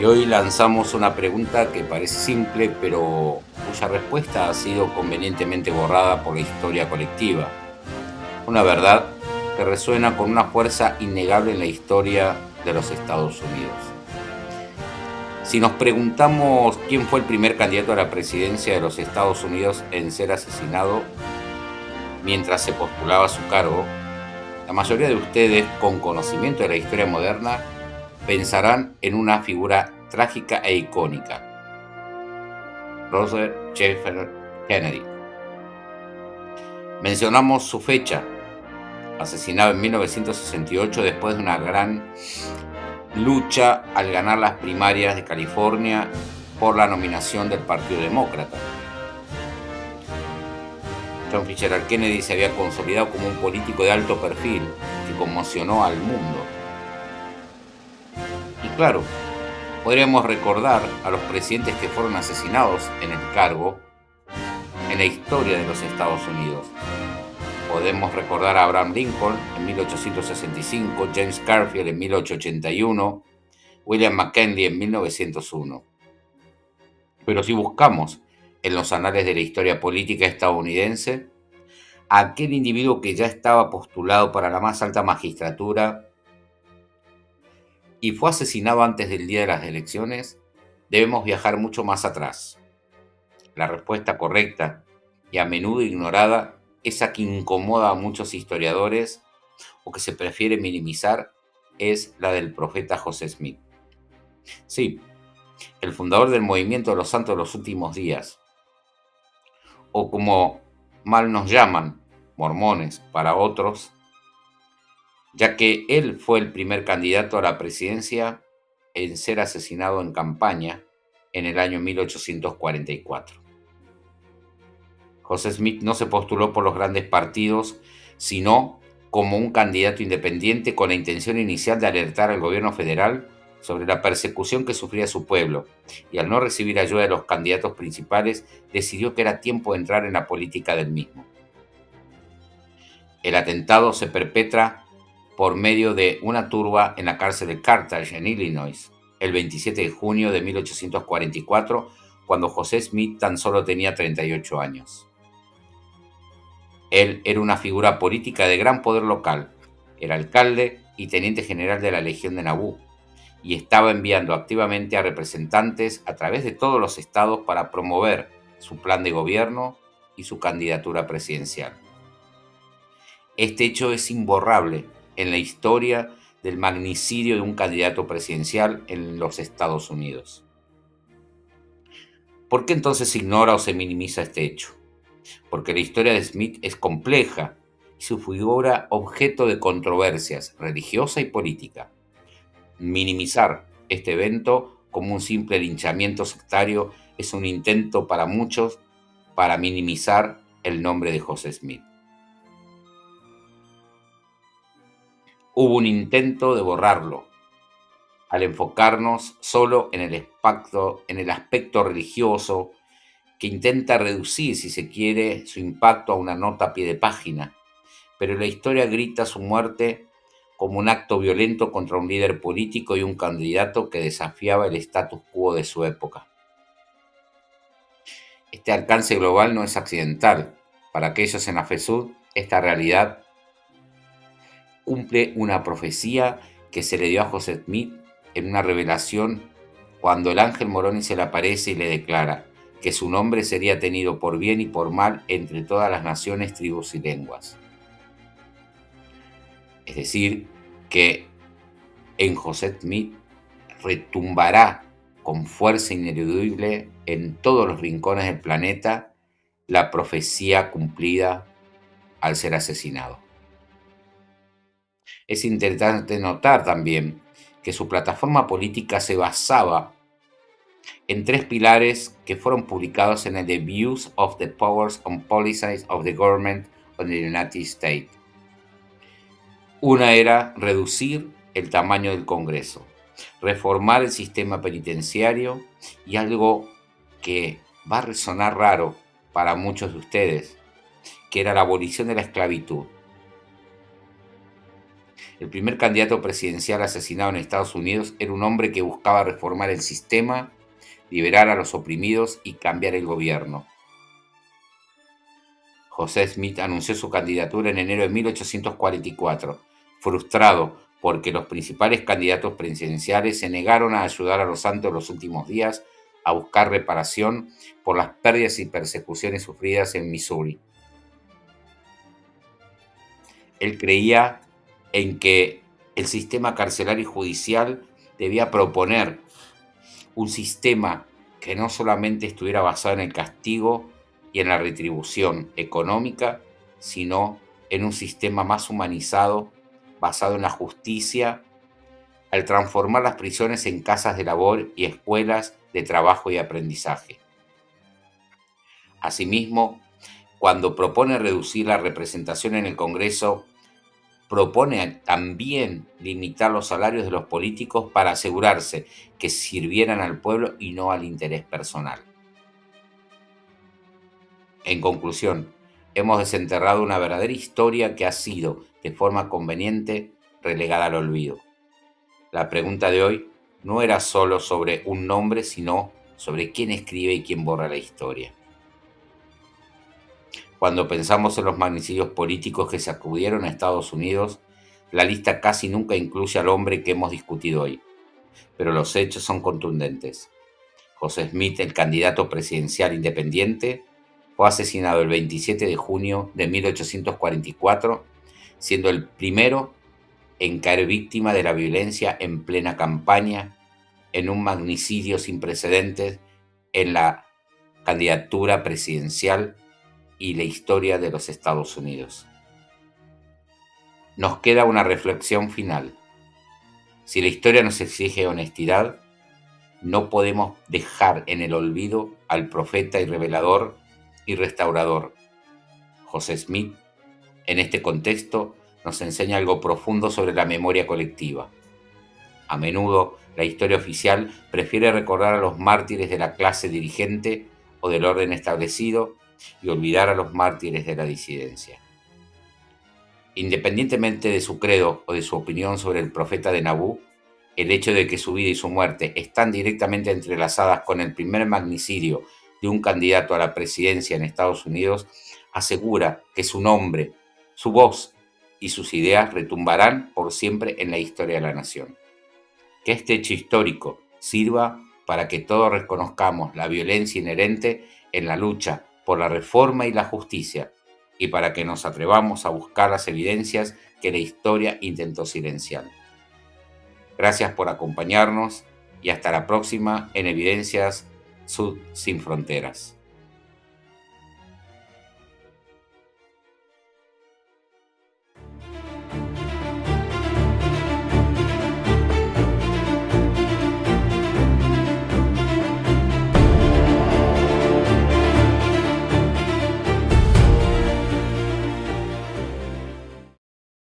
Y hoy lanzamos una pregunta que parece simple, pero cuya respuesta ha sido convenientemente borrada por la historia colectiva. Una verdad que resuena con una fuerza innegable en la historia de los Estados Unidos. Si nos preguntamos quién fue el primer candidato a la presidencia de los Estados Unidos en ser asesinado mientras se postulaba a su cargo, la mayoría de ustedes, con conocimiento de la historia moderna, pensarán en una figura trágica e icónica: Robert J. Kennedy. Mencionamos su fecha, asesinado en 1968 después de una gran lucha al ganar las primarias de California por la nominación del Partido Demócrata. John Fitzgerald Kennedy se había consolidado como un político de alto perfil que conmocionó al mundo. Y claro, podríamos recordar a los presidentes que fueron asesinados en el cargo en la historia de los Estados Unidos. Podemos recordar a Abraham Lincoln en 1865, James Garfield en 1881, William McKinley en 1901. Pero si buscamos en los anales de la historia política estadounidense, aquel individuo que ya estaba postulado para la más alta magistratura y fue asesinado antes del día de las elecciones, debemos viajar mucho más atrás. La respuesta correcta y a menudo ignorada, esa que incomoda a muchos historiadores o que se prefiere minimizar, es la del profeta José Smith. Sí, el fundador del movimiento de los santos de los últimos días, o como mal nos llaman, mormones para otros, ya que él fue el primer candidato a la presidencia en ser asesinado en campaña en el año 1844. José Smith no se postuló por los grandes partidos, sino como un candidato independiente con la intención inicial de alertar al gobierno federal sobre la persecución que sufría su pueblo, y al no recibir ayuda de los candidatos principales, decidió que era tiempo de entrar en la política del mismo. El atentado se perpetra por medio de una turba en la cárcel de Carthage, en Illinois, el 27 de junio de 1844, cuando José Smith tan solo tenía 38 años. Él era una figura política de gran poder local, era alcalde y teniente general de la Legión de Naboo, y estaba enviando activamente a representantes a través de todos los estados para promover su plan de gobierno y su candidatura presidencial. Este hecho es imborrable en la historia del magnicidio de un candidato presidencial en los Estados Unidos. ¿Por qué entonces se ignora o se minimiza este hecho? Porque la historia de Smith es compleja y su figura objeto de controversias religiosa y política. Minimizar este evento como un simple linchamiento sectario es un intento para muchos para minimizar el nombre de José Smith. Hubo un intento de borrarlo, al enfocarnos solo en el aspecto religioso, que intenta reducir, si se quiere, su impacto a una nota a pie de página, pero la historia grita su muerte como un acto violento contra un líder político y un candidato que desafiaba el status quo de su época. Este alcance global no es accidental. Para aquellos en Afesud, esta realidad cumple una profecía que se le dio a José Smith en una revelación cuando el ángel Moroni se le aparece y le declara que su nombre sería tenido por bien y por mal entre todas las naciones, tribus y lenguas. Es decir, que en José Smith retumbará con fuerza ineludible en todos los rincones del planeta la profecía cumplida al ser asesinado. Es interesante notar también que su plataforma política se basaba en tres pilares que fueron publicados en el The Views of the Powers and Policies of the Government of the United States. Una era reducir el tamaño del Congreso, reformar el sistema penitenciario y algo que va a resonar raro para muchos de ustedes, que era la abolición de la esclavitud. El primer candidato presidencial asesinado en Estados Unidos era un hombre que buscaba reformar el sistema, liberar a los oprimidos y cambiar el gobierno. José Smith anunció su candidatura en enero de 1844, frustrado porque los principales candidatos presidenciales se negaron a ayudar a los santos de los últimos días a buscar reparación por las pérdidas y persecuciones sufridas en Missouri. Él creía en que el sistema carcelario y judicial debía proponer un sistema que no solamente estuviera basado en el castigo y en la retribución económica, sino en un sistema más humanizado, basado en la justicia, al transformar las prisiones en casas de labor y escuelas de trabajo y aprendizaje. Asimismo, cuando propone reducir la representación en el Congreso, propone también limitar los salarios de los políticos para asegurarse que sirvieran al pueblo y no al interés personal. En conclusión, hemos desenterrado una verdadera historia que ha sido, de forma conveniente, relegada al olvido. La pregunta de hoy no era solo sobre un nombre, sino sobre quién escribe y quién borra la historia. Cuando pensamos en los magnicidios políticos que sacudieron a Estados Unidos, la lista casi nunca incluye al hombre que hemos discutido hoy, pero los hechos son contundentes. José Smith, el candidato presidencial independiente, fue asesinado el 27 de junio de 1844, siendo el primero en caer víctima de la violencia en plena campaña, en un magnicidio sin precedentes en la candidatura presidencial y la historia de los Estados Unidos. Nos queda una reflexión final. Si la historia nos exige honestidad, no podemos dejar en el olvido al profeta y revelador y restaurador. José Smith, en este contexto, nos enseña algo profundo sobre la memoria colectiva. A menudo, la historia oficial prefiere recordar a los mártires de la clase dirigente o del orden establecido y olvidar a los mártires de la disidencia. Independientemente de su credo o de su opinión sobre el profeta de Nabú, el hecho de que su vida y su muerte están directamente entrelazadas con el primer magnicidio de un candidato a la presidencia en Estados Unidos asegura que su nombre, su voz y sus ideas retumbarán por siempre en la historia de la nación. Que este hecho histórico sirva para que todos reconozcamos la violencia inherente en la lucha por la reforma y la justicia, y para que nos atrevamos a buscar las evidencias que la historia intentó silenciar. Gracias por acompañarnos y hasta la próxima en Evidencias Sud Sin Fronteras.